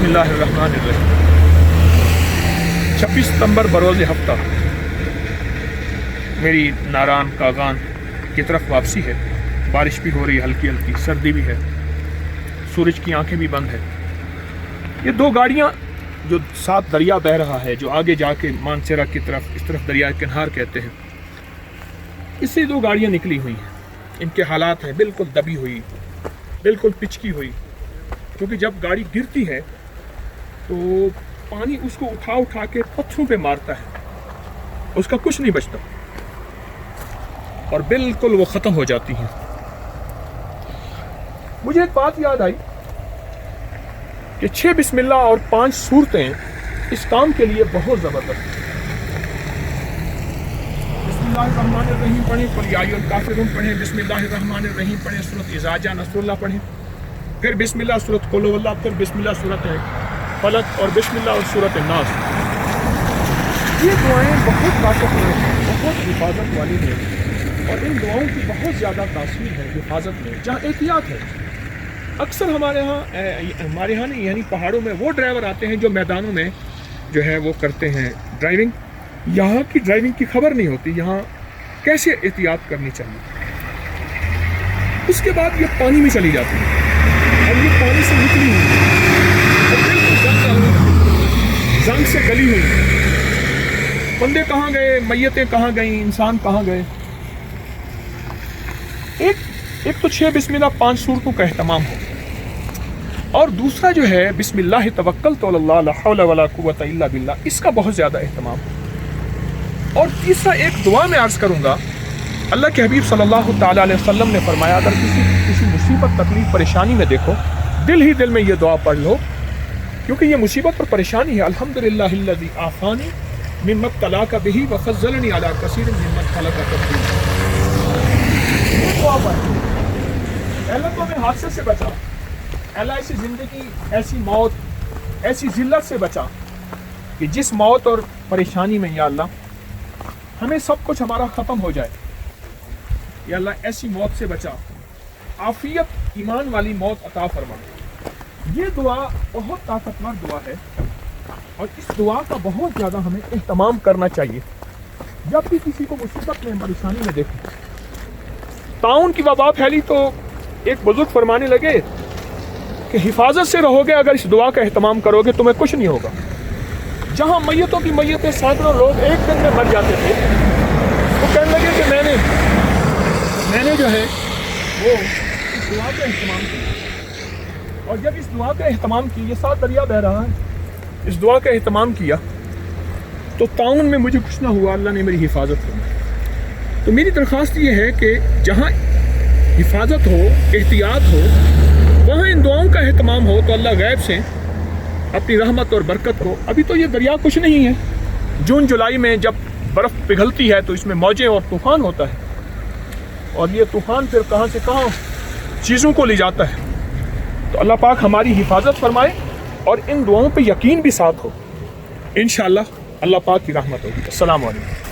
बिस्मिल्लाह अर्रहमान अर्रहीम। 26 सितंबर बरोज़ हफ्ता मेरी नारान कागान की तरफ वापसी है। बारिश भी हो रही है, हल्की हल्की सर्दी भी है, सूरज की आंखें भी बंद है। ये दो गाड़ियाँ जो साथ दरिया बह रहा है, जो आगे जाके मानसेरा की तरफ, इस तरफ दरिया किनार कहते हैं, इससे दो गाड़ियाँ निकली हुई हैं। इनके हालात हैं बिल्कुल दबी हुई, बिल्कुल पिचकी हुई, क्योंकि जब गाड़ी गिरती है तो पानी उसको उठा उठा के पत्थरों पे मारता है, उसका कुछ नहीं बचता और बिल्कुल वो ख़त्म हो जाती हैं। मुझे एक बात याद आई कि 6 बिस्मिल्लाह और 5 सूरतें इस काम के लिए बहुत ज़बरदस्त हैं। बिस्मिल्लाहिर्रहमानिर्रहीम पढ़ें, कुल या अय्युहल काफिरून पढ़ें, बिस्मिल्लाहिर्रहमानिर्रहीम पढ़ें, सूरत इज़ा जा नसरुल्लाह पढ़ें, फिर बिस्मिल्लाह सूरत कुल हुवल्लाह, फिर बिस्मिल्लाह सूरत फलक और बिस्मिल्लाह और सूरत नास। ये दुआएं बहुत ताकतवर हैं, बहुत हिफाजत वाली हैं और इन दुआओं की बहुत ज़्यादा तासीर है हिफाजत में, जहाँ एहतियात है। अक्सर हमारे यहाँ नहीं, यानी पहाड़ों में वो ड्राइवर आते हैं जो मैदानों में जो है वो करते हैं ड्राइविंग। यहाँ की ड्राइविंग की खबर नहीं होती, यहाँ कैसे एहतियात करनी चाहिए। उसके बाद ये पानी में चली जाती है और ये पानी से निकली हुई और बिल्कुल जंग से गली हुई। बंदे कहाँ गए, मैयतें कहाँ गई, इंसान कहाँ गए। एक तो 6 बिस्मिल्लाह 5 सूरतों का एहतमाम हो, और दूसरा जो है बिस्मिल्लाह तवक्कलतु अलल्लाह ला हौला वला कुव्वता इल्ला बिल्लाह, इसका बहुत ज़्यादा एहतमाम हो। और तीसरा एक दुआ में अर्ज़ करूँगा, अल्लाह के हबीब सल्लल्लाहु तआला अलैहि वसल्लम ने फरमाया, अगर किसी मुसीबत तकलीफ परेशानी में देखो, दिल ही दिल में ये दुआ पढ़ लो, क्योंकि ये मुसीबत और परेशानी है। अल्हम्दुलिल्लाहिल्लज़ी आफ़ानी मिम्मा तलाका बिही व फ़ज़्ज़लनी अला कसीरिन मिम्मन ख़लक़ तफ़दीला। ये दुआ पढ़, अल्लाह तो हमें हादसे से बचा, अल्लाह ऐसी ज़िंदगी, ऐसी मौत, ऐसी ज़िल्लत से बचा कि जिस मौत और परेशानी में या अल्लाह हमें सब कुछ हमारा ख़त्म हो जाए, या अल्लाह ऐसी मौत से बचा, आफियत ईमान वाली मौत अता फरमा। ये दुआ बहुत ताकतवर दुआ है और इस दुआ का बहुत ज़्यादा हमें एहतमाम करना चाहिए जब भी किसी को मुसीबत में, परेशानी में देखें। ताउन की वबा फैली तो एक बुजुर्ग फरमाने लगे कि हिफाजत से रहोगे, अगर इस दुआ का एहतमाम करोगे तुम्हें कुछ नहीं होगा। जहाँ मैयतों की मैयतें सैकड़ों लोग एक दिन में मर जाते थे, वो कहने लगे कि मैंने जो है वो इस दुआ का एहतमाम किया, और जब इस दुआ का एहतमाम किया, ये 7 दरिया बह रहा है, इस दुआ का एहतमाम किया तो ताउन में मुझे कुछ ना हुआ, अल्लाह ने मेरी हिफाजत की। तो मेरी दरख्वास्त ये है कि जहाँ हिफाजत हो, एहतियात हो, वहाँ इन दुआओं का एहतमाम हो तो अल्लाह गैब से अपनी रहमत और बरकत को। अभी तो ये दरिया कुछ नहीं है, जून जुलाई में जब बर्फ़ पिघलती है तो इसमें मौजें और तूफ़ान होता है, और ये तूफ़ान फिर कहाँ से कहाँ चीज़ों को ले जाता है। तो अल्लाह पाक हमारी हिफाजत फरमाए और इन दुआओं पे यकीन भी साथ हो। इंशाअल्लाह अल्लाह पाक की रहमत होगी। अस्सलामु अलैकुम।